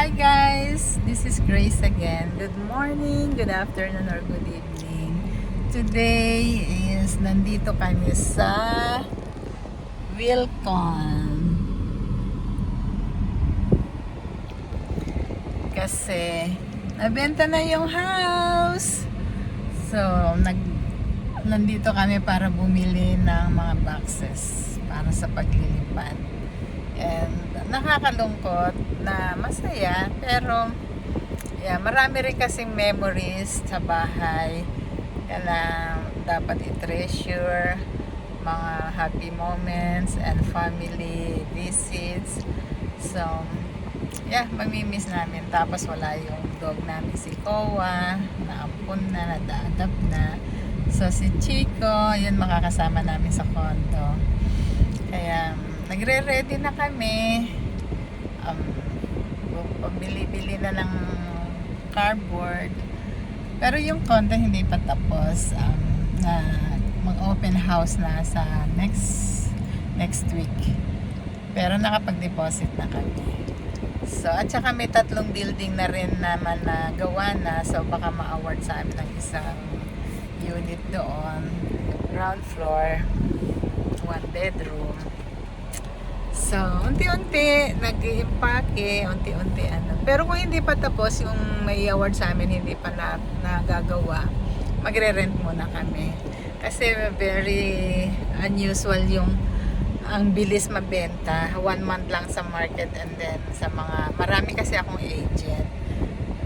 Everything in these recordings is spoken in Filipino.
Hi guys, this is Grace again. Good morning, good afternoon, or good evening. Today is nandito kami sa Wilcon. Kasi nabenta na yung house. So, nandito kami para bumili ng mga boxes para sa paglilipat. And nakakalungkot na masaya, pero yeah, marami rin kasing memories sa bahay. Kaya dapat i-treasure mga happy moments and family visits. So, yeah, mamimiss namin. Tapos wala yung dog namin si Koa, naampun na, nada-adapt na. So, si Chico, yun makakasama namin sa condo. Kaya, nagre-ready na kami. Pabili-bili na ng cardboard. Pero yung condo hindi pa tapos. Na mag-open house na sa next week. Pero nakapag-deposit na kami. So, at saka may 3 building na rin naman na gawa na. So, baka ma-award sa amin ng isang unit doon. Ground floor. 1 bedroom. So, unti-unti nag-i-impake, unti-unti ano. Pero kung hindi pa tapos yung may award sa amin, hindi pa nagagawa, magre-rent muna kami. Kasi very unusual yung ang bilis mabenta. 1 month lang sa market, and then sa mga, marami kasi akong agent.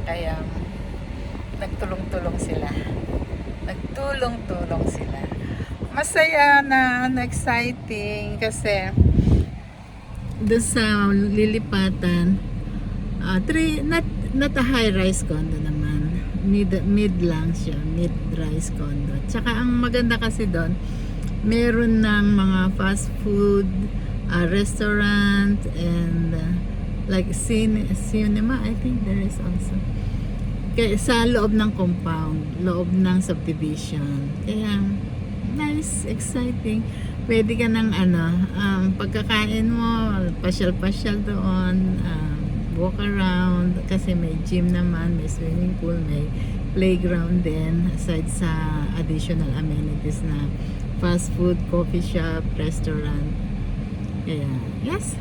Kaya nagtulong-tulong sila. Nagtulong-tulong sila. Masaya na, exciting kasi doon sa lilipatan, not a high-rise condo naman, mid lang siya, mid-rise condo. Tsaka ang maganda kasi doon, meron ng mga fast food, restaurant, and like cinema, I think there is also. Kaya sa loob ng compound, loob ng subdivision. Kaya nice, exciting. Pwede ka ng pagkakain mo, pasyal-pasyal doon, walk around, kasi may gym naman, may swimming pool, may playground din, aside sa additional amenities na fast food, coffee shop, restaurant. Kaya, yes,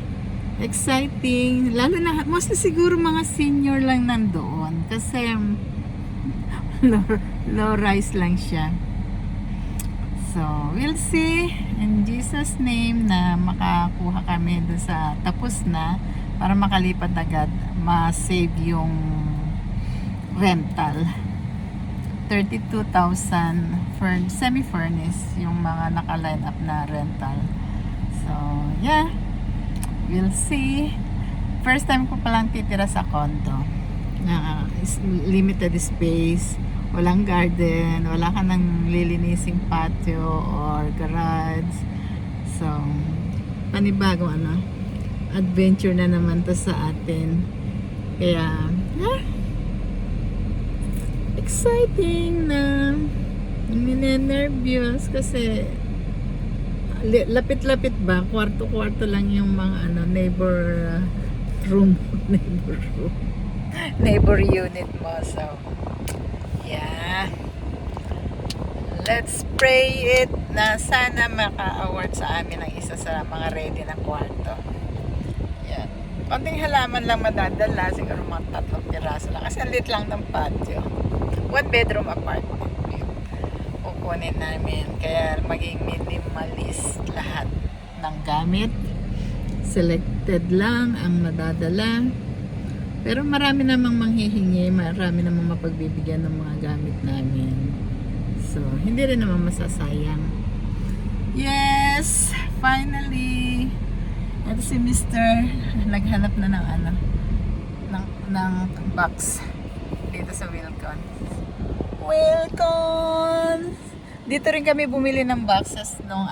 exciting. Lalo na, mostly siguro mga senior lang nandoon, kasi low rise lang siya. So, we'll see in Jesus' name na makakuha kami doon sa tapos na para makalipat agad, ma-save yung rental. 32,000 for semi-furnished yung mga naka-line up na rental. So, yeah. We'll see. First time ko palang titira sa condo. Limited space. Walang garden, wala ka nang lilinising patio or garage. So, panibagong adventure na naman to sa atin. Kaya, yeah, exciting na. Nervous kasi lapit-lapit ba? Kwarto-kwarto lang yung mga neighbor room. Neighbor unit mo. So, yeah. Let's pray it na sana maka-award sa amin ang isa sa mga ready na kwarto. Yan. Konting halaman lang madadala. Siguro mga 3 piraso lang. Kasi ang lit lang ng patio. 1 bedroom apartment. Kukunin namin. Kaya maging minimalist lahat ng gamit. Selected lang ang madadala. Pero marami namang manghihingi, marami namang mapagbibigyan ng mga gamit namin. So, hindi rin naman masasayang. Yes! Finally! Ito si Mr. Naghanap na ng box dito sa Wilcon. Wilcon! Dito rin kami bumili ng boxes nung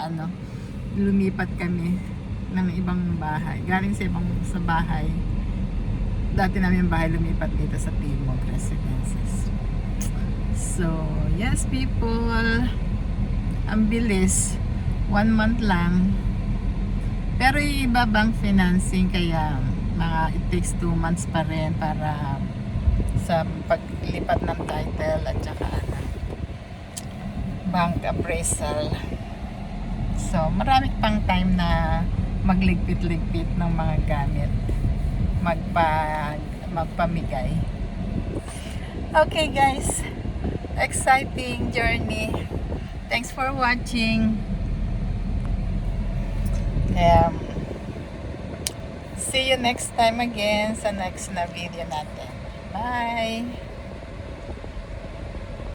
lumipat kami ng ibang bahay. Galing sa bahay. Dati namin bahay, lumipat dito sa Timog Residences. So, yes people, ang bilis, 1 month lang. Pero yung iba bank financing, kaya it takes 2 months pa rin para sa paglipat ng title at saka bank appraisal. So marami pang time na magligpit-ligpit ng mga gamit, magpamigay. Okay guys, exciting journey. Thanks for watching. See you next time again sa next na video natin. Bye!